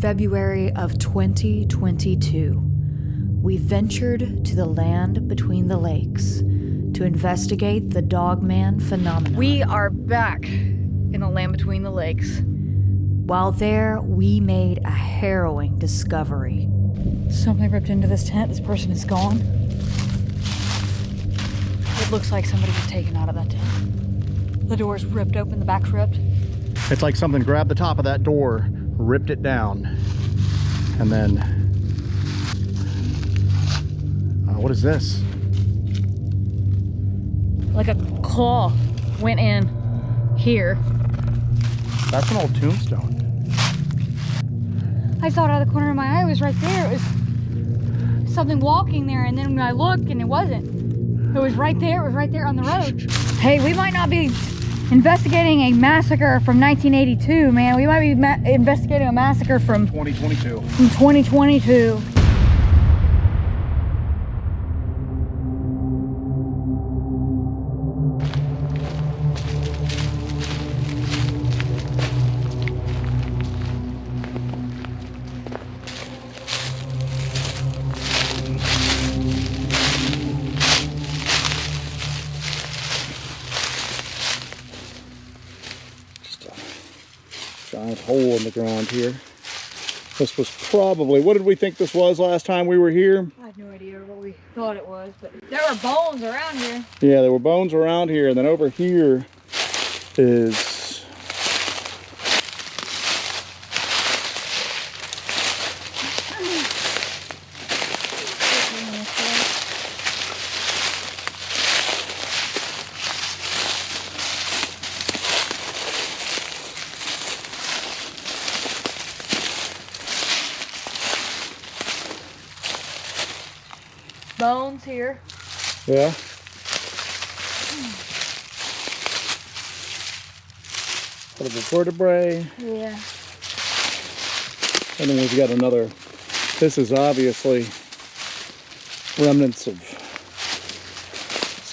February of 2022, we ventured to the land between the lakes to investigate the Dogman phenomenon. We are back in the land between the lakes. While there, we made a harrowing discovery. Somebody ripped into this tent. This person is gone. It looks like somebody was taken out of that tent. The door's ripped open, the back's ripped. It's like something grabbed the top of that door, ripped it down, and then what is this? Like a claw went in here. That's an old tombstone. I saw it out of the corner of my eye. It was right there. It was something walking there, and then when I looked, and it wasn't. It was right there. It was right there on the road. Hey, we might not be investigating a massacre from 1982, man. We might be investigating a massacre from 2022. From 2022. Giant hole in the ground here. This was probably, what did we think this was last time we were here? I have no idea what we thought it was, but there were bones around here. Yeah, there were bones around here, and then over here is bones here. yeah. Bit of a vertebrae. Yeah. And then we've got another, this is obviously remnants of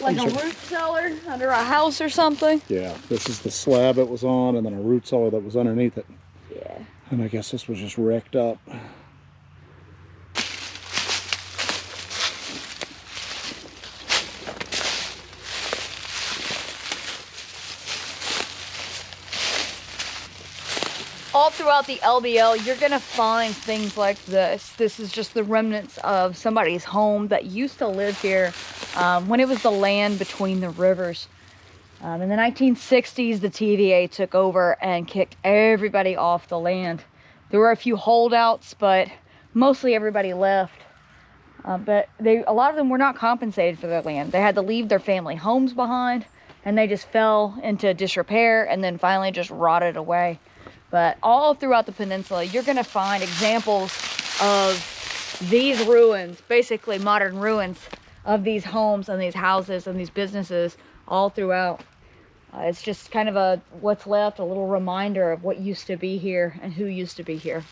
Like a root cellar under a house or something. Yeah, this is the slab it was on, and then a root cellar that was underneath it. Yeah. And I guess this was just wrecked up. All throughout the LBL, you're gonna find things like this. This is just the remnants of somebody's home that used to live here when it was the land between the rivers. In the 1960s, the TVA took over and kicked everybody off the land. There were a few holdouts, but mostly everybody left. But a lot of them were not compensated for their land. They had to leave their family homes behind, and they just fell into disrepair and then finally just rotted away. But all throughout the peninsula, you're gonna find examples of these ruins, basically modern ruins of these homes and these houses and these businesses all throughout. It's just kind of what's left, a little reminder of what used to be here and who used to be here.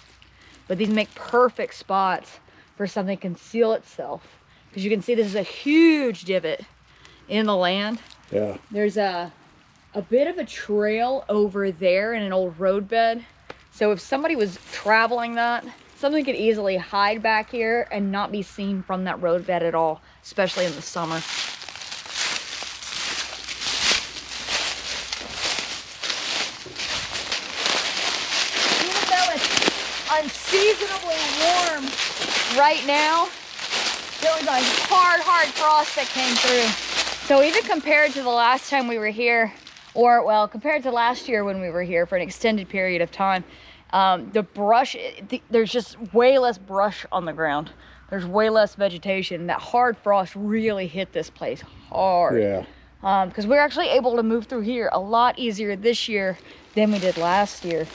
But these make perfect spots for something to conceal itself. Because you can see this is a huge divot in the land. Yeah. There's a bit of a trail over there in an old roadbed. So if somebody was traveling that, something could easily hide back here and not be seen from that roadbed at all, especially in the summer. Even though it's unseasonably warm right now, there was a hard frost that came through. So even compared to the last time we were here, or well, compared to last year when we were here for an extended period of time, the brush, there's just way less brush on the ground. There's way less vegetation. That hard frost really hit this place hard. Yeah. Because we're actually able to move through here a lot easier this year than we did last year.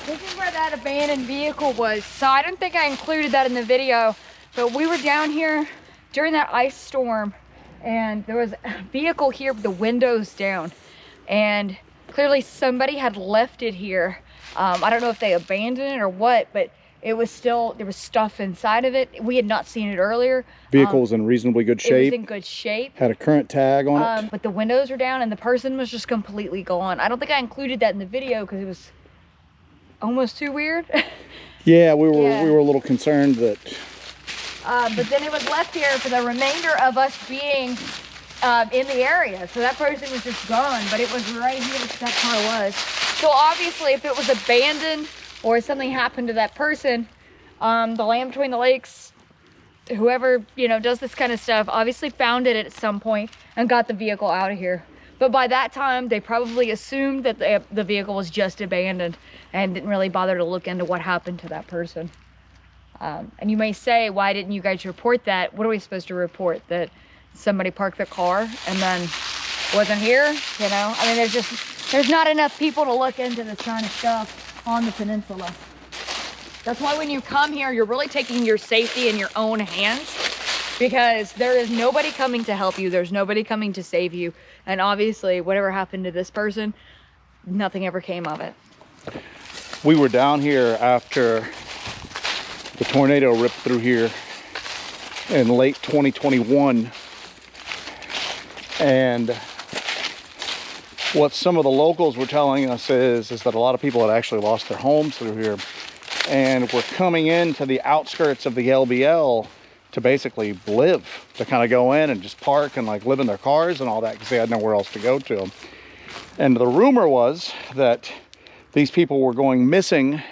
This is where that abandoned vehicle was. So I don't think I included that in the video, but we were down here during that ice storm and there was a vehicle here with the windows down, and clearly somebody had left it here. I don't know if they abandoned it or what, but it was still, there was stuff inside of it. We had not seen it earlier. Vehicle was in reasonably good shape. It was in good shape. Had a current tag on it. But the windows were down and the person was just completely gone. I don't think I included that in the video because it was almost too weird. Yeah, we were a little concerned that. But then it was left here for the remainder of us being in the area. So that person was just gone, but it was right here that that car was. So obviously if it was abandoned or something happened to that person, the Land Between the Lakes, whoever, you know, does this kind of stuff, obviously found it at some point and got the vehicle out of here. But by that time, they probably assumed that the vehicle was just abandoned and didn't really bother to look into what happened to that person. And you may say, why didn't you guys report that? What are we supposed to report? That somebody parked their car and then wasn't here? You know, I mean, there's not enough people to look into this kind of stuff on the peninsula. That's why when you come here, you're really taking your safety in your own hands, because there is nobody coming to help you. There's nobody coming to save you. And obviously, whatever happened to this person, nothing ever came of it. We were down here after the tornado ripped through here in late 2021. And what some of the locals were telling us is that a lot of people had actually lost their homes through here. And we're coming into the outskirts of the LBL to basically live, to kind of go in and just park and like live in their cars and all that because they had nowhere else to go to. And the rumor was that these people were going missing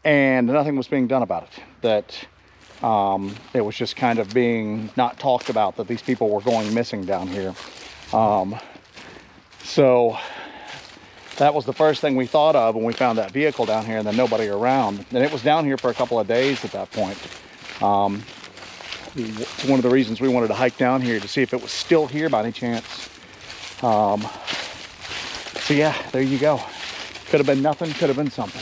and nothing was being done about it. That it was just kind of being not talked about, that these people were going missing down here. So that was the first thing we thought of when we found that vehicle down here and then nobody around. And it was down here for a couple of days at that point. It's one of the reasons we wanted to hike down here, to see if it was still here by any chance. So yeah, there you go. Could have been nothing, could have been something.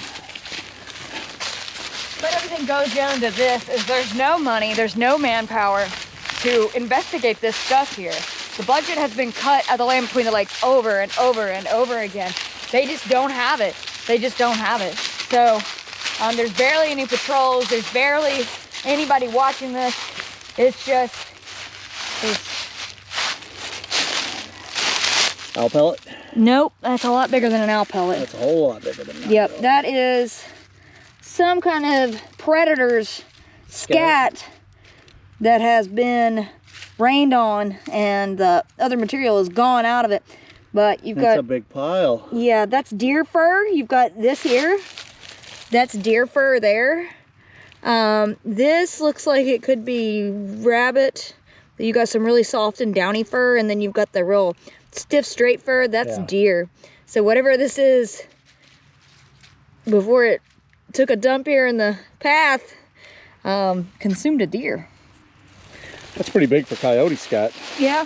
But everything goes down to this, is there's no money, there's no manpower to investigate this stuff here. The budget has been cut at the Land Between the Lakes over and over and over again. They just don't have it. They just don't have it. So there's barely any patrols. There's barely anybody watching this. It's just, Owl pellet? Nope, that's a lot bigger than an owl pellet. That's a whole lot bigger than that. Yep, that is some kind of predator's scat that has been rained on, and the other material is gone out of it. But you've got... That's a big pile. Yeah, that's deer fur. You've got this here. That's deer fur there. This looks like it could be rabbit. You got some really soft and downy fur, and then you've got the real stiff, straight fur. That's deer. So whatever this is, before it took a dump here in the path, consumed a deer. That's pretty big for coyote scat. Yeah.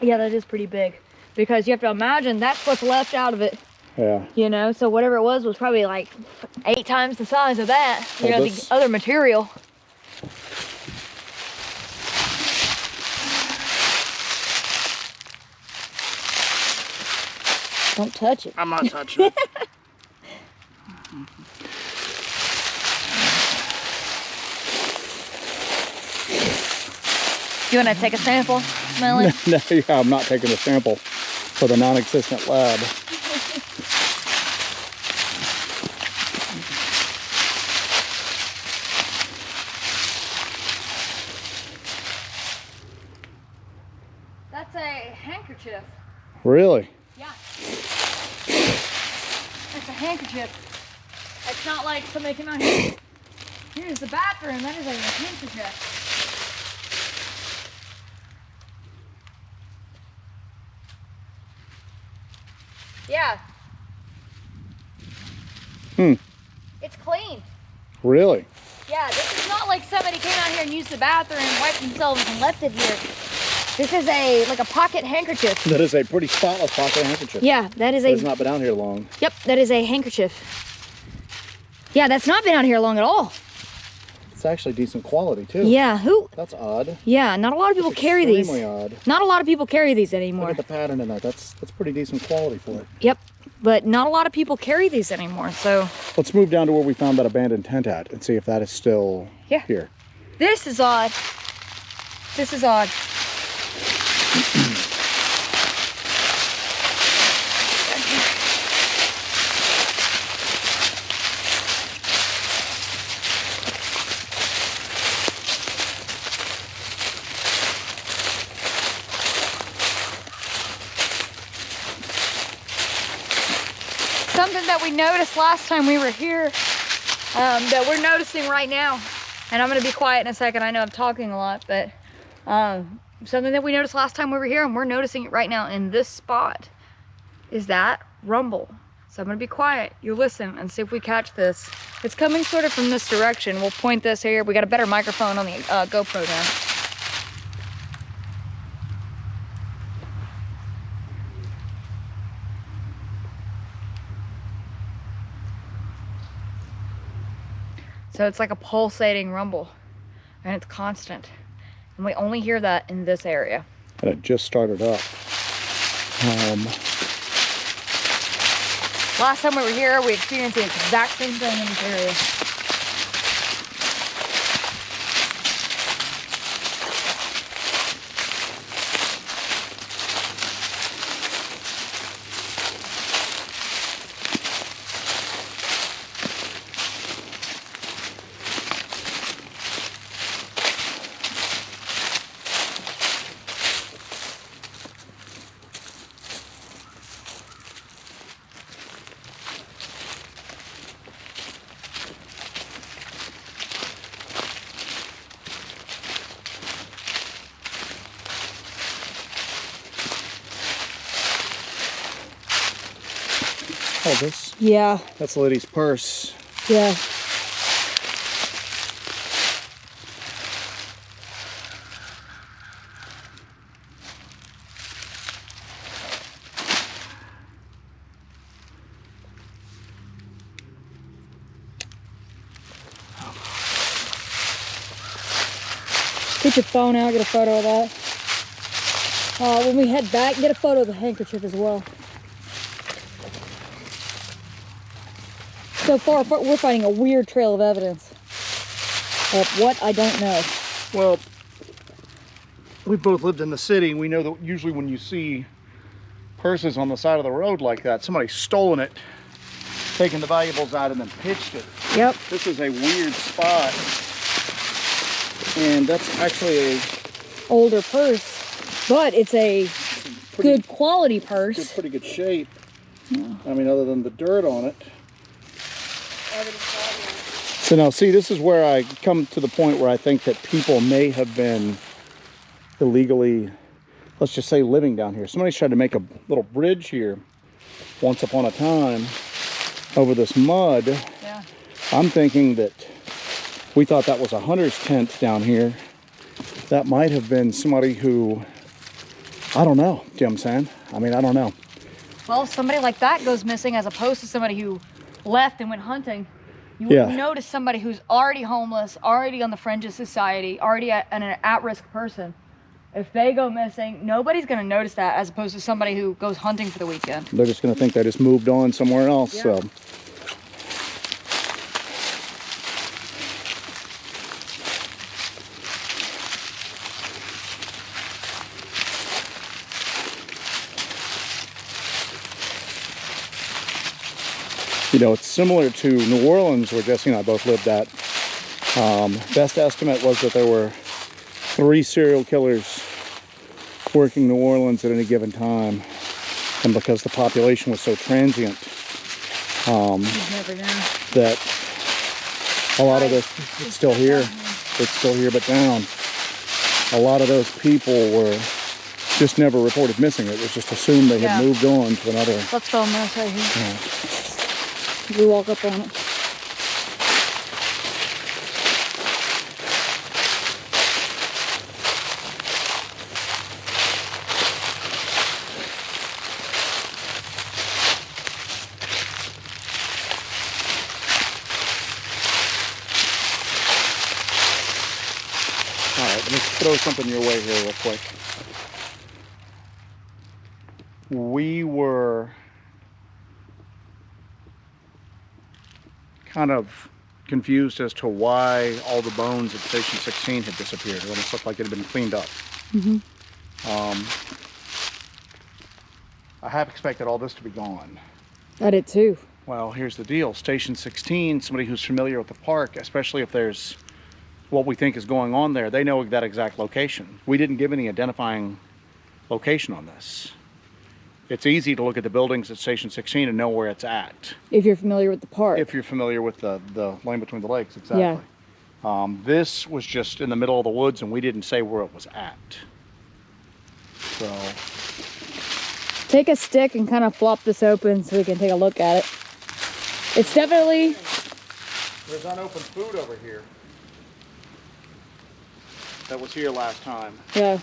Yeah, that is pretty big. Because you have to imagine that's what's left out of it. Yeah. You know, so whatever it was probably like 8 times the size of that. You know, the other material. Don't touch it. I'm not touching it. You want to take a sample, smell it? No, yeah, I'm not taking a sample for the non-existent lab. That's a handkerchief. Really? Yeah. That's a handkerchief. It's not like somebody came out here. Here's the bathroom. That is a handkerchief. Yeah. It's clean. Really? Yeah, this is not like somebody came out here and used the bathroom, wiped themselves, and left it here. This is like a pocket handkerchief. That is a pretty spotless pocket handkerchief. Yeah, that is a... It's not been out here long. Yep, that is a handkerchief. Yeah, that's not been out here long at all. It's actually decent quality too. Yeah, That's odd. Yeah, not a lot of people carry these. Extremely odd. Not a lot of people carry these anymore. Look at the pattern in that. That's pretty decent quality for it. Yep, but not a lot of people carry these anymore, so. Let's move down to where we found that abandoned tent at and see if that is still here. This is odd. This is odd. Something that we noticed last time we were here, that we're noticing right now, and I'm gonna be quiet in a second. I know I'm talking a lot, but something that we noticed last time we were here, and we're noticing it right now in this spot, is that rumble. So I'm gonna be quiet. You listen and see if we catch this. It's coming sort of from this direction. We'll point this here. We got a better microphone on the GoPro now. So it's like a pulsating rumble, and it's constant. And we only hear that in this area. And it just started up. Last time we were here, we experienced the exact same thing in this area. Oh, this? Yeah. That's Liddy's purse. Yeah. Get your phone out, get a photo of that. When we head back, get a photo of the handkerchief as well. So far, we're finding a weird trail of evidence. Of what, I don't know. Well, we both lived in the city. We know that usually when you see purses on the side of the road like that, somebody's stolen it, taken the valuables out, and then pitched it. Yep. This is a weird spot. And that's actually a older purse, but it's a good quality purse. pretty good shape. Yeah. I mean, other than the dirt on it. So now, see, this is where I come to the point where I think that people may have been illegally, let's just say, living down here. Somebody's tried to make a little bridge here once upon a time over this mud. Yeah. I'm thinking that we thought that was a hunter's tent down here. That might have been somebody who, I don't know, you know what I'm saying? I mean, I don't know. Well, somebody like that goes missing as opposed to somebody who left and went hunting. You wouldn't notice somebody who's already homeless, already on the fringe of society, already an at-risk person. If they go missing, nobody's going to notice that as opposed to somebody who goes hunting for the weekend. They're just going to think they just moved on somewhere else. Yeah. So. You know, it's similar to New Orleans, where Jesse and I both lived at. Best estimate was that there were 3 serial killers working New Orleans at any given time. And because the population was so transient, that a lot of this, it's still here. It's still here, but down. A lot of those people were just never reported missing. It was just assumed they had moved on to another. Let's film this right here. Yeah. We walk up on it. let me throw something your way here real quick. We were kind of confused as to why all the bones at Station 16 had disappeared. It almost looked like it had been cleaned up. Mm-hmm. I have expected all this to be gone. I did too. Well, here's the deal. Station 16, somebody who's familiar with the park, especially if there's what we think is going on there, they know that exact location. We didn't give any identifying location on this. It's easy to look at the buildings at Station 16 and know where it's at. If you're familiar with the park. If you're familiar with the lane between the lakes, exactly. Yeah. This was just in the middle of the woods and we didn't say where it was at. So. Take a stick and kind of flop this open so we can take a look at it. It's definitely... There's unopened food over here. That was here last time. Yeah.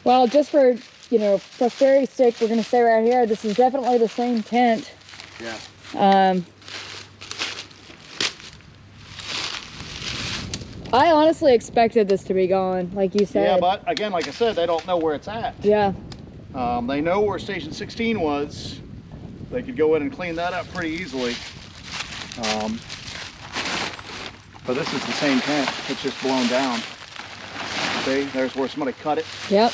Well, just for, you know, posterity's sake, we're going to say right here, this is definitely the same tent. Yeah. I honestly expected this to be gone, like you said. Yeah, but again, like I said, they don't know where it's at. Yeah. They know where Station 16 was. They could go in and clean that up pretty easily. But this is the same tent. It's just blown down. See, there's where somebody cut it. Yep.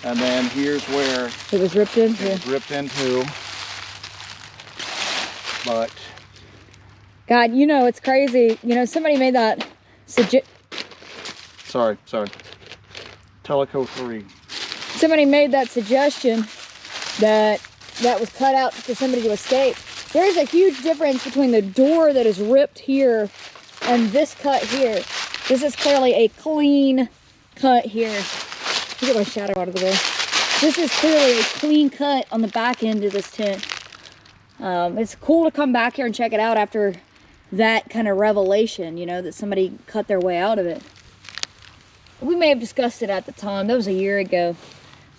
And then here's where it was ripped into. It was ripped into. But God, you know, it's crazy. You know, somebody made that Sorry. Teleco 3. Somebody made that suggestion that was cut out for somebody to escape. There is a huge difference between the door that is ripped here and this cut here. This is clearly a clean cut here. Let me get my shadow out of the way. This is clearly a clean cut on the back end of this tent. It's cool to come back here and check it out after that kind of revelation, you know, that somebody cut their way out of it. We may have discussed it at the time. That was a year ago.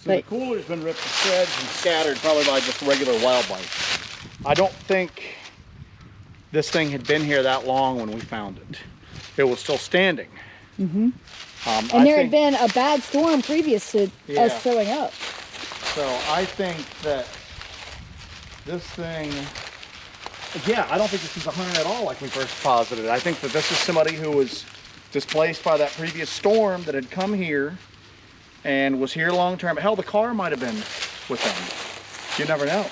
So the cooler's been ripped to shreds and scattered probably by just regular wildlife. I don't think this thing had been here that long when we found it. It was still standing. Mm-hmm. And there had been a bad storm previous to us showing up. So I think that this thing, yeah, I don't think this is a hunter at all like we first posited. I think that this is somebody who was displaced by that previous storm that had come here and was here long term. Hell, the car might have been with them. You never know.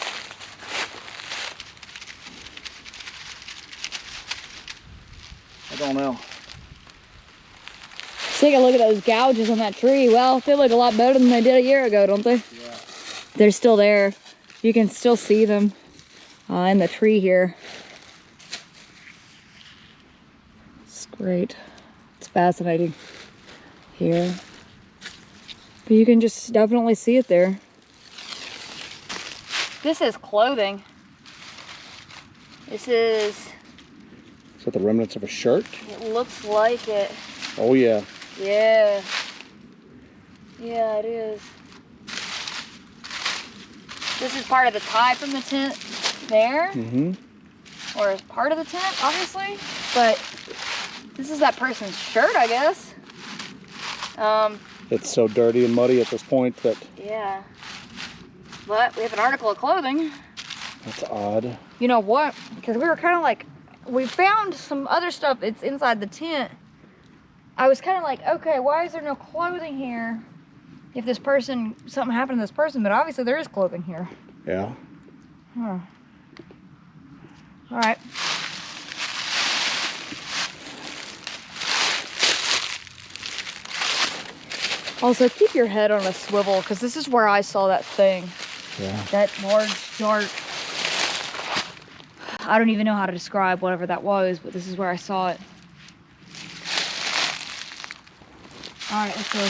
I don't know. Take a look at those gouges on that tree. Well, they look a lot better than they did a year ago, don't they? Yeah. They're still there. You can still see them in the tree here. It's great. It's fascinating here. But you can just definitely see it there. This is clothing. This is... Is that the remnants of a shirt? It looks like it. Oh, yeah. Yeah. Yeah, it is. This is part of the tie from the tent there. Mm-hmm. Or is part of the tent, obviously. But this is that person's shirt, I guess. It's so dirty and muddy at this point that... Yeah. But we have an article of clothing. That's odd. You know what? Because we were kind of like... We found some other stuff that's inside the tent. I was kind of like, okay, why is there no clothing here? If this person, something happened to this person, but obviously there is clothing here. Yeah. Huh. All right. Also, keep your head on a swivel, because this is where I saw that thing. Yeah. That large, dark... I don't even know how to describe whatever that was, but this is where I saw it. All right, let's go.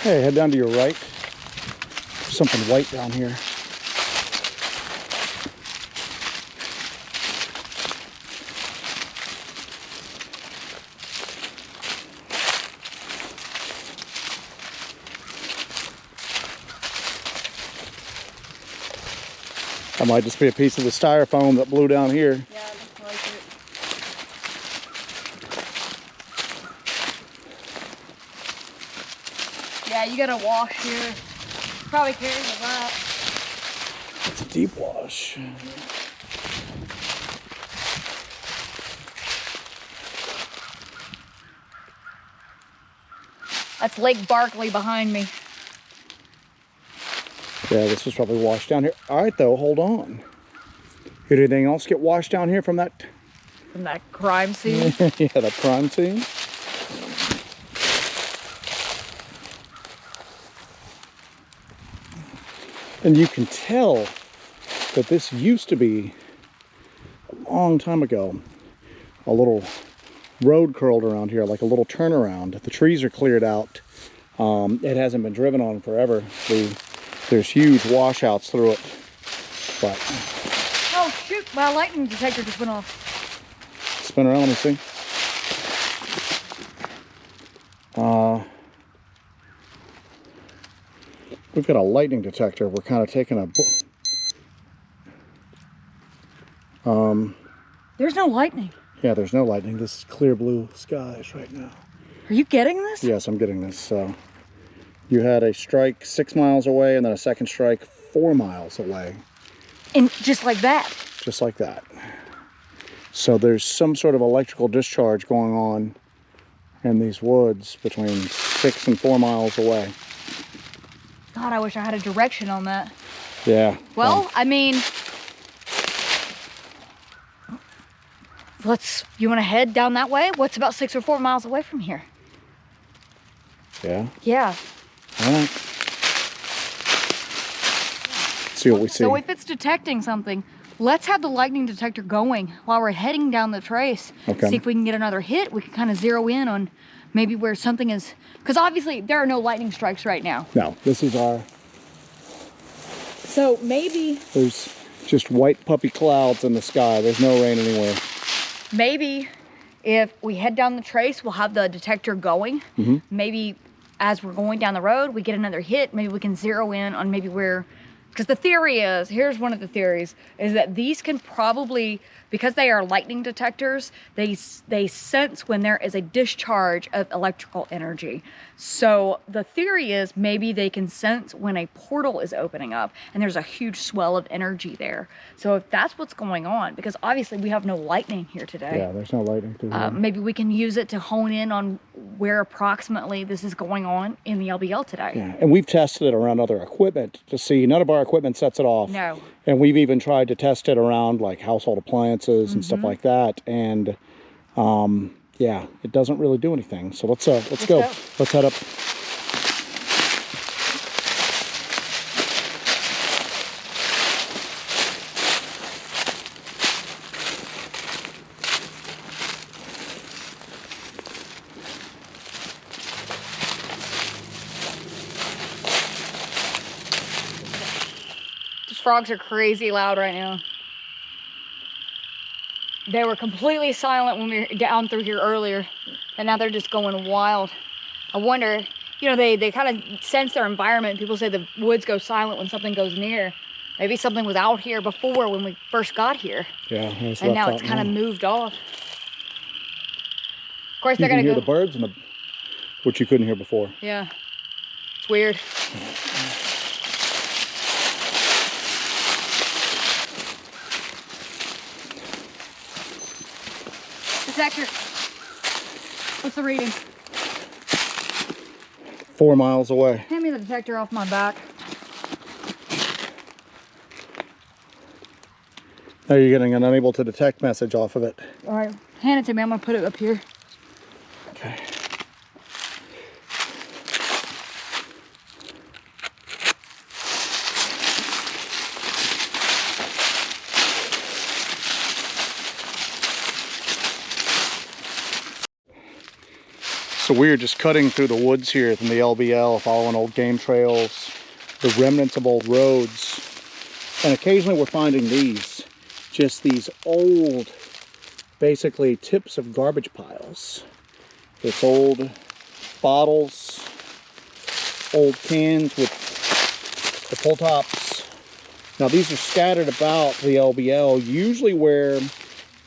Hey, head down to your right. There's something white down here. That might just be a piece of the styrofoam that blew down here. Yeah, it looks like it. Yeah, you gotta wash here. Probably carry a lot. It's a deep wash. That's Lake Barkley behind me. Yeah, this was probably washed down here. All right, though, hold on. Did anything else get washed down here from that? From that crime scene. Yeah, that crime scene. And you can tell that this used to be, a long time ago, a little road curled around here, like a little turnaround. The trees are cleared out. It hasn't been driven on forever. There's huge washouts through it. But Oh shoot, my lightning detector just went off. spin around, let me see. We've got a lightning detector. We're kind of taking a... There's no lightning. Yeah, there's no lightning. This is clear blue skies right now. Are you getting this? Yes, I'm getting this. So you had a strike 6 miles away and then a second strike 4 miles away. And just like that. Just like that. So there's some sort of electrical discharge going on in these woods between 6 and 4 miles away. God, I wish I had a direction on that. Yeah. Well, I mean, you want to head down that way? What's about 6 or 4 miles away from here? Yeah. Yeah. All right. See what we see. So if it's detecting something, let's have the lightning detector going while we're heading down the trace. Okay. See if we can get another hit. We can kind of zero in on maybe where something is, because obviously there are no lightning strikes right now. No, this is our... So maybe... There's just white puppy clouds in the sky. There's no rain anywhere. Maybe if we head down the trace, we'll have the detector going. Mm-hmm. Maybe as we're going down the road, we get another hit. Maybe we can zero in on maybe where, because the theory is, here's one of the theories, is that these can probably, because they are lightning detectors, they sense when there is a discharge of electrical energy. So the theory is maybe they can sense when a portal is opening up and there's a huge swell of energy there. So if that's what's going on, because obviously we have no lightning here today. Yeah, there's no lightning through here. Maybe we can use it to hone in on where approximately this is going on in the LBL today. Yeah, and we've tested it around other equipment to see. None of our equipment sets it off. No. And we've even tried to test it around like household appliances and stuff like that. And yeah, it doesn't really do anything. So let's go. Let's head up. These frogs are crazy loud right now. They were completely silent when we were down through here earlier, and now they're just going wild. I wonder, you know, they kind of sense their environment. People say the woods go silent when something goes near. Maybe something was out here before when we first got here. Yeah, and now it's kind of moved off. Of course, You they're can gonna hear go. the birds, which you couldn't hear before. Yeah, it's weird. Detector. What's the reading? 4 miles away. Hand me the detector off my back. Now you're getting an unable to detect message off of it. All right, hand it to me. I'm gonna put it up here. Okay. So we're just cutting through the woods here in the LBL, following old game trails, the remnants of old roads. And occasionally we're finding these, just these old, basically tips of garbage piles. It's old bottles, old cans with the pull tops Now these are scattered about the LBL, usually where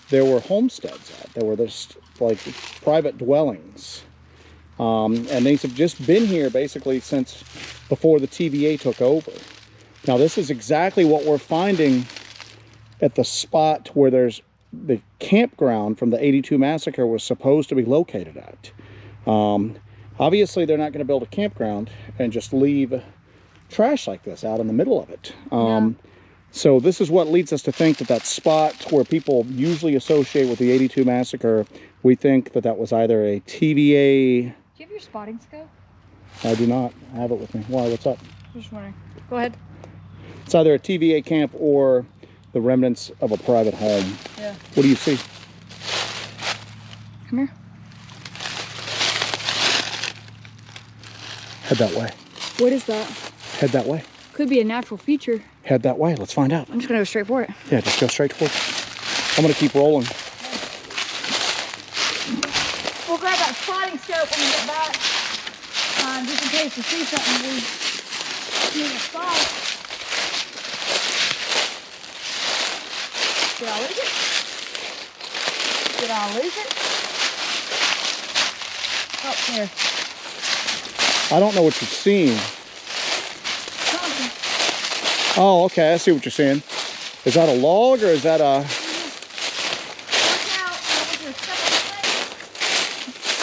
there were homesteads at. There were this like private dwellings. And these have just been here basically since before the TVA took over. Now this is exactly what we're finding at the spot where there's the campground from the '82 massacre was supposed to be located at. Obviously they're not going to build a campground and just leave trash like this out in the middle of it. So this is what leads us to think that that spot where people usually associate with the '82 massacre, we think that that was either a TVA. Do you have your spotting scope? I do not. I have it with me. Why? What's up? Just wondering. Go ahead. It's either a TVA camp or the remnants of a private home. Yeah. What do you see? Come here. Head that way. What is that? Head that way. Could be a natural feature. Head that way. Let's find out. I'm just gonna go straight for it. Yeah, just go straight towards it. I'm gonna keep rolling. We'll grab that spotting scope when we get back. Just in case we see something we need to spot. Did I lose it? Did I lose it? Oh, there. I don't know what you're seeing. Something. Oh, okay. I see what you're seeing. Is that a log or is that a... Watch out. There's a step on the plate.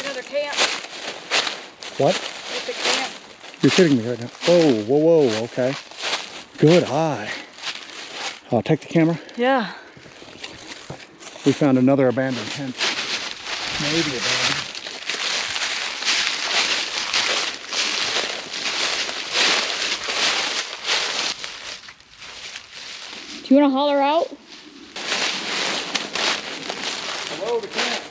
Another camp. What? It's a camp. You're kidding me right now. Whoa, whoa, whoa. Okay. Good eye. I'll take the camera. Yeah. We found another abandoned tent. Maybe abandoned. Do you want to holler out? Hello, the camp.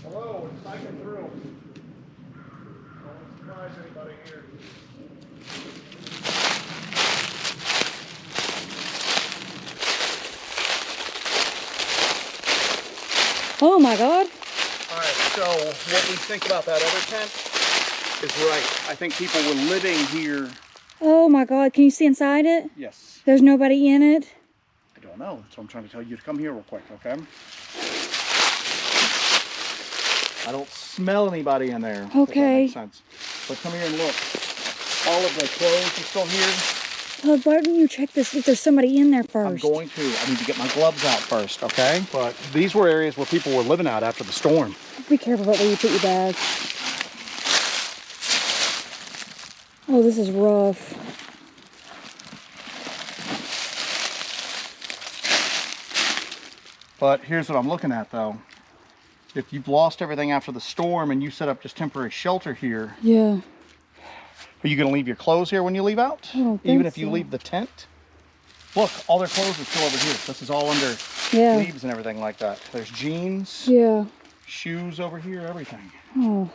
Hello, it's cycling through. Don't surprise anybody here. Oh my God. All right, so what we think about that other tent is right. I think people were living here. Oh my God. Can you see inside it? Yes. There's nobody in it. I don't know. That's what I'm trying to tell you to come here real quick, okay? I don't smell anybody in there. Okay. If that makes sense. But come here and look. All of the clothes are still here. Oh, why don't you check this if there's somebody in there first? I'm going to. I need to get my gloves out first, okay? But these were areas where people were living out after the storm. Be careful about where you put your bag. Oh, this is rough. But here's what I'm looking at, though. If you've lost everything after the storm and you set up just temporary shelter here, Yeah. are you going to leave your clothes here when you leave out? I don't Even think if you so. leave the tent? Look, all their clothes are still over here. This is all under Yeah. leaves and everything like that. There's jeans, Yeah. shoes over here, everything. Oh.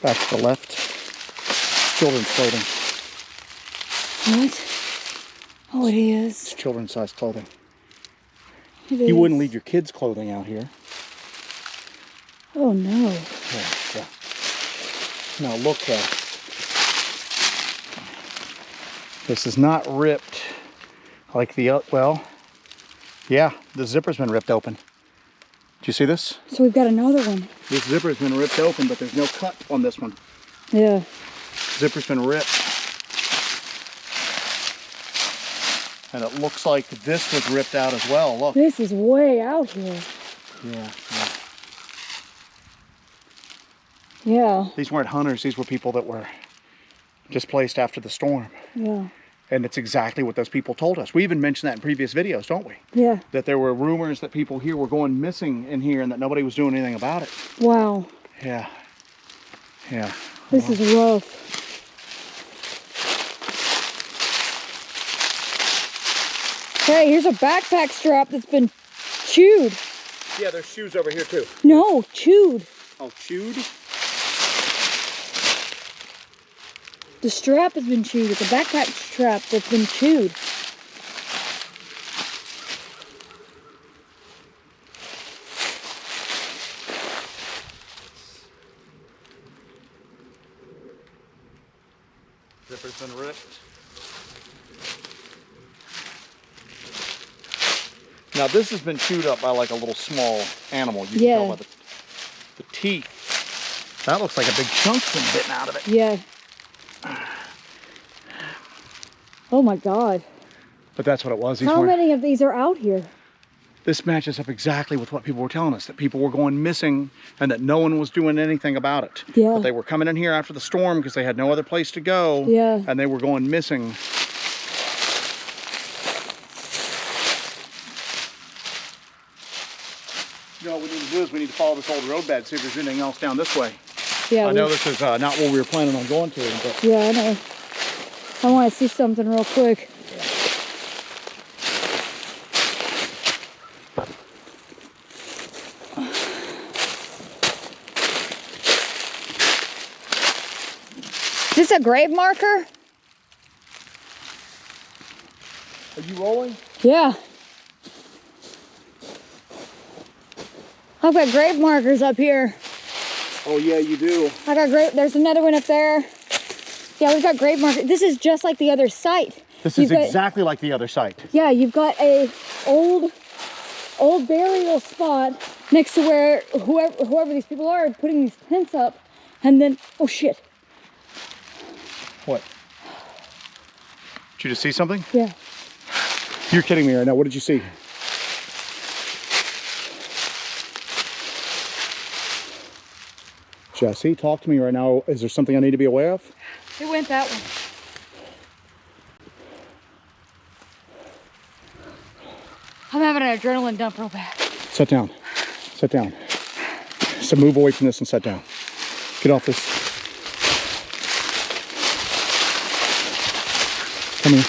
Back to the left. Children's clothing. What? Oh, it is. It's children's size clothing. It You is. wouldn't leave your kids' clothing out here. Oh, no. Yeah. Now look, this is not ripped like the, well, yeah, the zipper's been ripped open. Do you see this? So we've got another one. This zipper's been ripped open, but there's no cut on this one. Yeah. Zipper's been ripped. And it looks like this was ripped out as well. Look. This is way out here. Yeah. Yeah. These weren't hunters. These were people that were displaced after the storm. Yeah. And it's exactly what those people told us. We even mentioned that in previous videos, don't we? Yeah. That there were rumors that people here were going missing in here and that nobody was doing anything about it. Wow. Yeah. Yeah. This is rough. Hey, here's a backpack strap that's been chewed. Yeah, there's shoes over here too. No, chewed. Oh, chewed? The strap has been chewed. It's a backpack strap that's been chewed. Zipper's been ripped. Now this has been chewed up by like a little small animal. You can tell by the teeth. That looks like a big chunk's been bitten out of it. Yeah. Oh my God. But that's what it was. How many of these are out here? This matches up exactly with what people were telling us, that people were going missing and that no one was doing anything about it. Yeah. But they were coming in here after the storm because they had no other place to go. Yeah. And they were going missing. You know what we need to do is we need to follow this old roadbed, see if there's anything else down this way. Yeah. I know this is not what we were planning on going to, but yeah, I know. I want to see something real quick. Is this a grave marker? Are you rolling? Yeah. I've got grave markers up here. Oh yeah, you do. I got grave, there's another one up there. Yeah, we've got grave markers. This is just like the other site. This is exactly like the other site. Yeah, you've got a old burial spot next to where whoever these people are putting these tents up, and then, oh shit. What? Did you just see something? Yeah. You're kidding me right now. What did you see? Jesse, talk to me right now. Is there something I need to be aware of? It went that way. I'm having an adrenaline dump real bad. Sit down. Sit down. So move away from this and sit down. Get off this. Come here.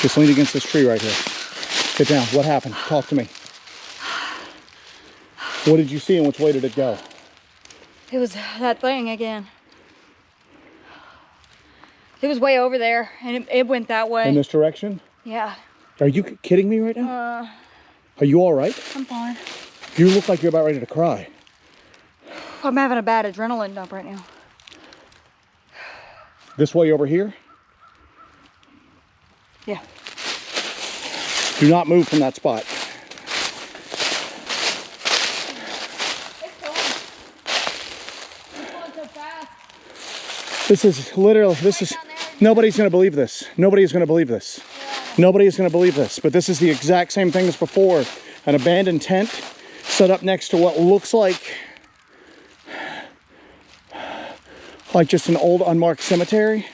Just lean against this tree right here. Sit down. What happened? Talk to me. What did you see and which way did it go? It was that thing again. It was way over there, and it went that way. In this direction? Yeah. Are you kidding me right now? Are you all right? I'm fine. You look like you're about ready to cry. I'm having a bad adrenaline dump right now. This way over here? Yeah. Do not move from that spot. It's going. It's going so fast. This is literally, nobody's going to believe this. Nobody's going to believe this. Nobody is going to believe this, but this is the exact same thing as before. An abandoned tent set up next to what looks like just an old unmarked cemetery.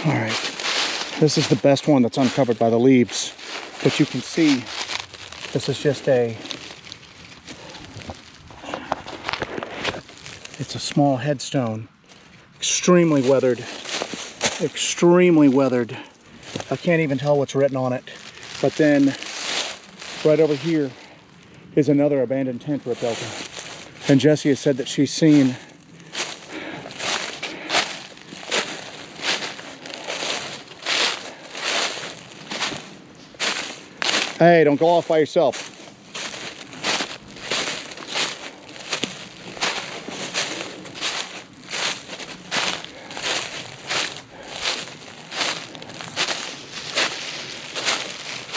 All right, this is the best one that's uncovered by the leaves, but you can see this is just it's a small headstone, extremely weathered. I can't even tell what's written on it. But then right over here is another abandoned tent ripped open. And Jessie has said that she's seen Hey, don't go off by yourself.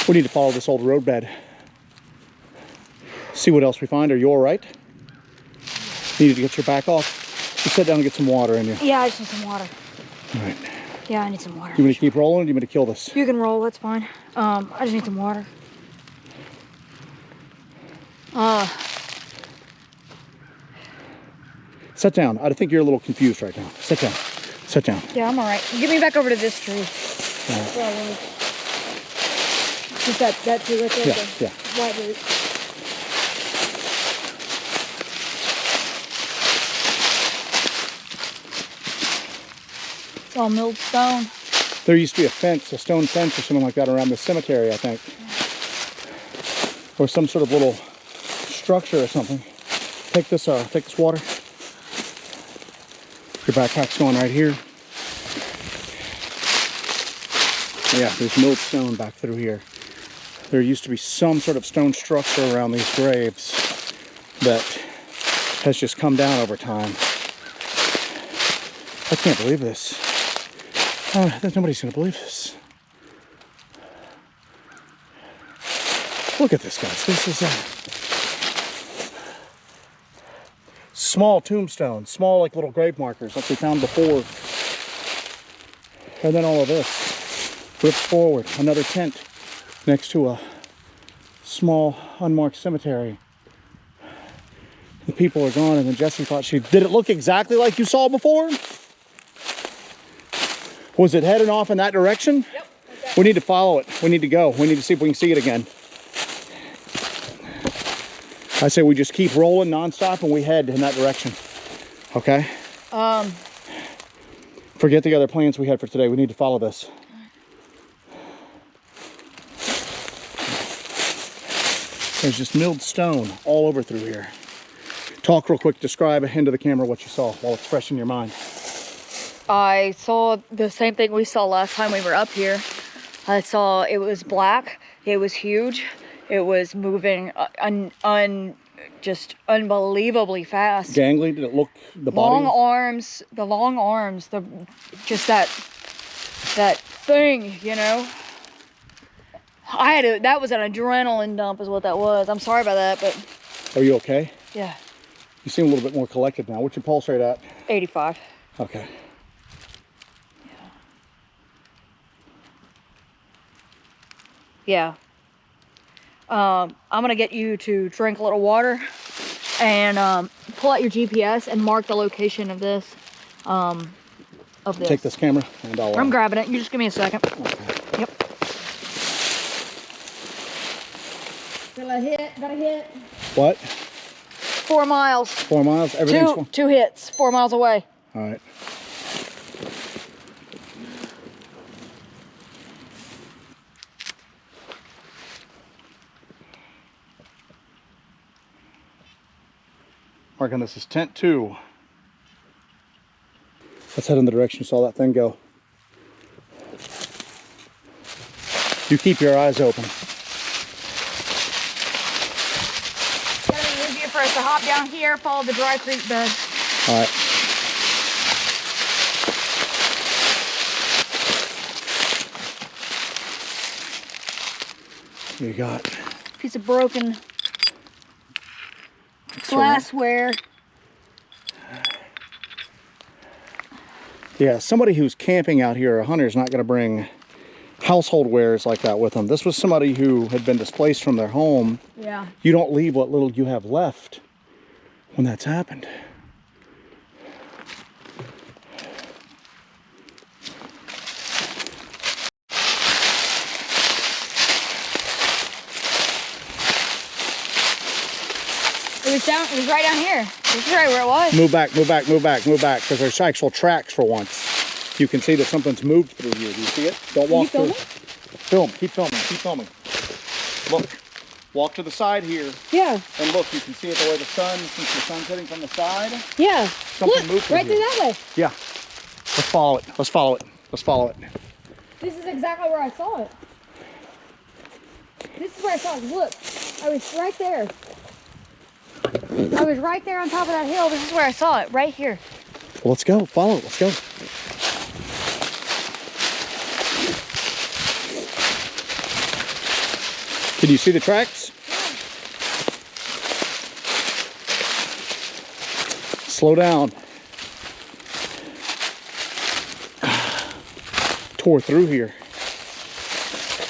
We need to follow this old roadbed. See what else we find. Are you all right? You need to get your back off. Just sit down and get some water in you. Yeah, I just need some water. All right. Yeah, I need some water. You want me to keep rolling or do you want me to kill this? You can roll, that's fine. I just need some water. Sit down. I think you're a little confused right now. Sit down. Sit down. Yeah, I'm all right. Get me back over to this tree. Right. Just that tree right there. Yeah. White root. It's all milled stone. There used to be a fence, a stone fence or something like that around the cemetery, I think. Or some sort of little structure or something. Take this water. Your backpack's going right here. Yeah, there's milled stone back through here. There used to be some sort of stone structure around these graves that has just come down over time. I can't believe this. Nobody's gonna believe this. Look at this, guys. This is a small tombstone, small like little grave markers like we found before. And then all of this. Ripped forward, another tent next to a small unmarked cemetery. The people are gone, and then Jessie thought did it look exactly like you saw before? Was it heading off in that direction? Yep. We need to follow it. We need to go. We need to see if we can see it again. I say we just keep rolling nonstop and we head in that direction. Okay? Forget the other plans we had for today. We need to follow this. There's just milled stone all over through here. Talk real quick, describe into the camera what you saw while it's fresh in your mind. I saw the same thing we saw last time we were up here. I saw it was black, it was huge, it was moving just unbelievably fast. Gangly, did it look the long body? arms, just that thing, you know. That was an adrenaline dump is what that was. I'm sorry about that, but. Are you okay? Yeah. You seem a little bit more collected now. What's your pulse rate at? 85. Okay. Yeah. I'm gonna get you to drink a little water and pull out your GPS and mark the location of this. Take this camera and I'm grabbing it. You just give me a second. Okay. Yep. Got a hit. What? 4 miles. 4 miles? Everything's Two hits. 4 miles away. All right. Marking this is tent 2. Let's head in the direction you saw that thing go. You keep your eyes open. It's gonna be easier for us to hop down here, follow the dry creek bed. All right. You got Piece of broken glassware. Yeah, somebody who's camping out here, a hunter, is not going to bring household wares like that with them. This was somebody who had been displaced from their home. Yeah. You don't leave what little you have left when that's happened. It was right down here. This is right where it was. Move back, because there's actual tracks for once. You can see that something's moved through here. Do you see it? Don't walk through. Film, keep filming. Look, walk to the side here. Yeah. And look, you can see it the way since the sun's hitting from the side. Yeah. Something moved through right through here. that way. Yeah. Let's follow it. This is exactly where I saw it. This is where I saw it. Look, I was right there. I was right there on top of that hill. This is where I saw it, right here. Well, let's go. Follow it. Let's go. Can you see the tracks? Slow down. tore through here.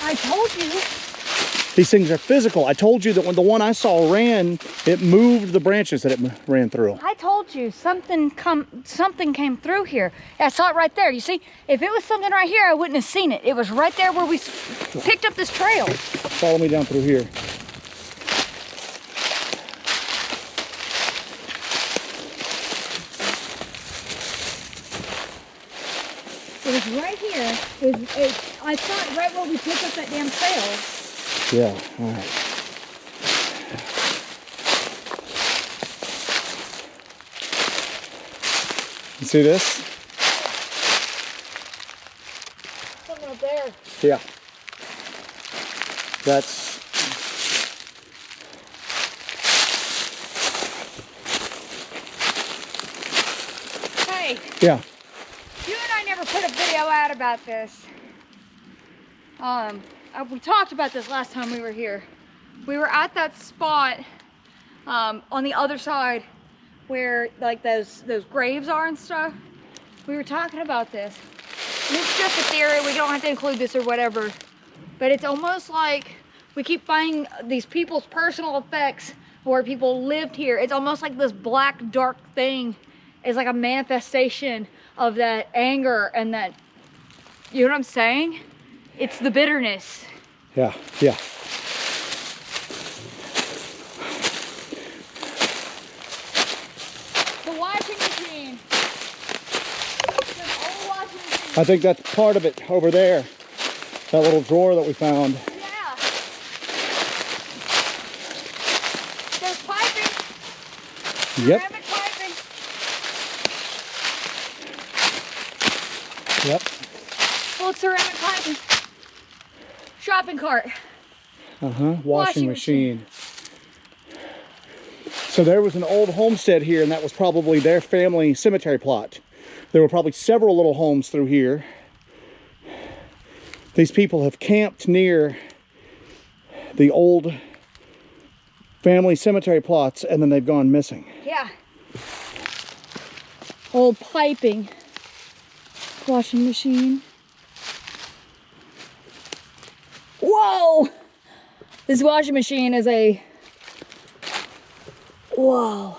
I told you. These things are physical. I told you that when the one I saw ran, it moved the branches that it ran through. I told you something came through here. I saw it right there. You see, if it was something right here, I wouldn't have seen it. It was right there where we picked up this trail. Follow me down through here. It was right here. I saw it right where we picked up that damn trail. Yeah, all right. You see this? Something up there. Yeah. That's... Hey. Yeah. You and I never put a video out about this. We talked about this last time we were here. We were at that spot on the other side where like those graves are and stuff. We were talking about this. And it's just a theory. We don't have to include this or whatever. But it's almost like we keep finding these people's personal effects where people lived here. It's almost like this black, dark thing is like a manifestation of that anger and that, you know what I'm saying? It's the bitterness. Yeah, yeah. The washing machine. This old washing machine. I think that's part of it over there. That little drawer that we found. Yeah. There's piping. Yep. Ceramic piping. Yep. Old ceramic piping. Shopping cart. Washing machine. So there was an old homestead here, and that was probably their family cemetery plot. There were probably several little homes through here. These people have camped near the old family cemetery plots, and then they've gone missing. Yeah. Old piping. Washing machine. Whoa! This washing machine is a... Whoa.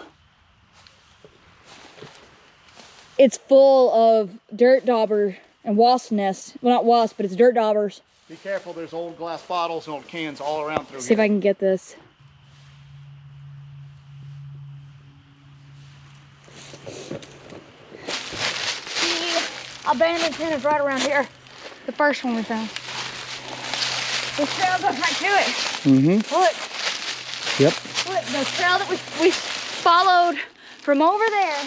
It's full of dirt dauber and wasp nests. Well, not wasps, but it's dirt daubers. Be careful, there's old glass bottles and old cans all around through See if I can get this. The abandoned tent is right around here. The first one we found. This trail goes right to it. Mm-hmm. Look. Yep. Look, the trail that we followed from over there.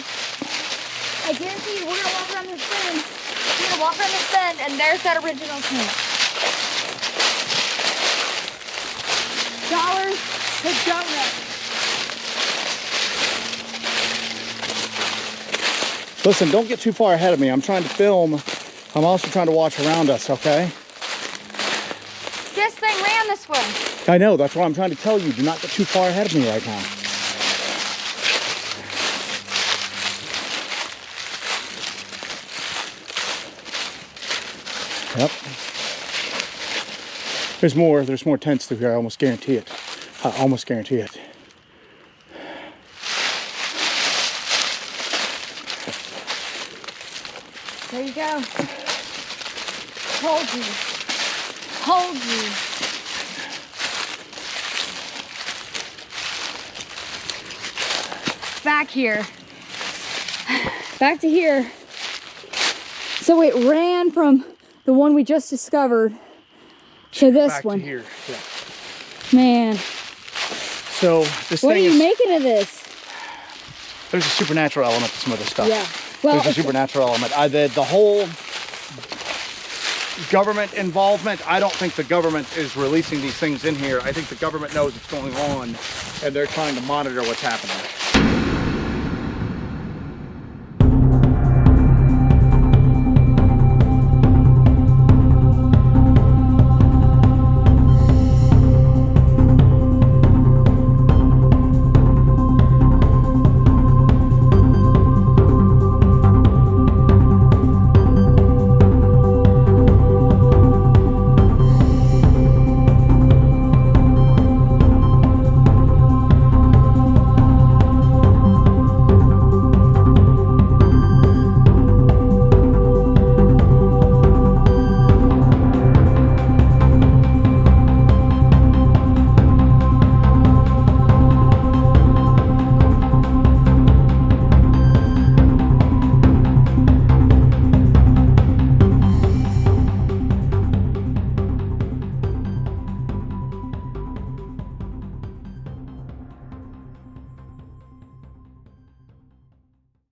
I guarantee you, we're gonna walk around this bend. We're gonna walk around this bend, and there's that original tent. Dollars to donuts. Listen, don't get too far ahead of me. I'm trying to film. I'm also trying to watch around us, okay? This thing ran this way. I know, that's what I'm trying to tell you. Do not get too far ahead of me right now. Yep. There's more tents through here, I almost guarantee it. I almost guarantee it. There you go. Told you. Told you. Back here. Back to here. So it ran from the one we just discovered to this Back one. to here. Yeah. Man. So this What are thing you is, making of this? there's a supernatural element to some of this stuff. Yeah. Well, There's a supernatural element. The whole government involvement, I don't think the government is releasing these things in here. I think the government knows what's going on and they're trying to monitor what's happening.